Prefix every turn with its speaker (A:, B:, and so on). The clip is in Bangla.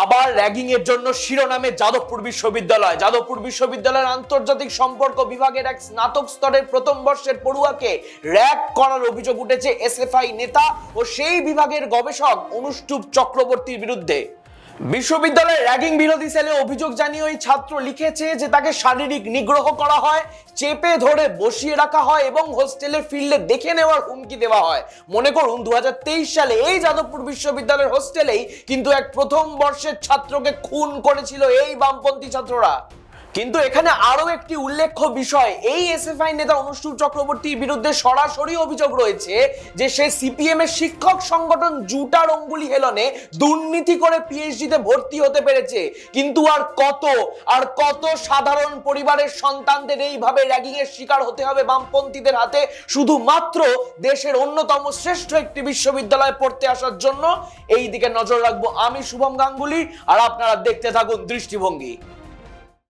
A: আবার র্যাগিং এর জন্য শিরোনামে যাদবপুর বিশ্ববিদ্যালয়ের আন্তর্জাতিক সম্পর্ক বিভাগের এক স্নাতক স্তরের প্রথম বর্ষের পড়ুয়াকে র‍্যাগ করার অভিযোগ উঠেছে এসএফআই নেতা ও সেই বিভাগের গবেষক অনুষ্টুপ চক্রবর্তীর বিরুদ্ধে। বিশ্ববিদ্যালয়ের র্যাগিং বিরোধী সেলে অভিযোগ জানিয়ে ওই ছাত্র লিখেছে যে তাকে শারীরিক নিগ্রহ করা হয়, চেপে ধরে বসিয়ে রাখা হয় এবং হোস্টেলে ফিরলে দেখে নেওয়ার হুমকি দেওয়া হয়। মনে করুন 2023 সালে এই যাদবপুর বিশ্ববিদ্যালয়ের হোস্টেলেই কিন্তু এক প্রথম বর্ষের ছাত্রকে খুন করেছিল এই বামপন্থী ছাত্ররা। কিন্তু এখানে আরো একটি উল্লেখ্য বিষয়, এই এসএফআই নেতা অনুষ্টুপ চক্রবর্তীর বিরুদ্ধে সরাসরি অভিযোগ রয়েছে যে সে সিপিএম এর শিক্ষক সংগঠন জুটার অঙ্গুলি হেলনে দুর্নীতি করে পিএইচডি তে ভর্তি হতে পেরেছে। কিন্তু আর কত সাধারণ পরিবারের সন্তানদের এইভাবে র্যাগিং এর শিকার হতে হবে বামপন্থীদের হাতে শুধুমাত্র দেশের অন্যতম শ্রেষ্ঠ একটি বিশ্ববিদ্যালয়ে পড়তে আসার জন্য। এই দিকে নজর রাখবো আমি শুভম গাঙ্গুলি, আর আপনারা দেখতে থাকুন দৃষ্টিভঙ্গি।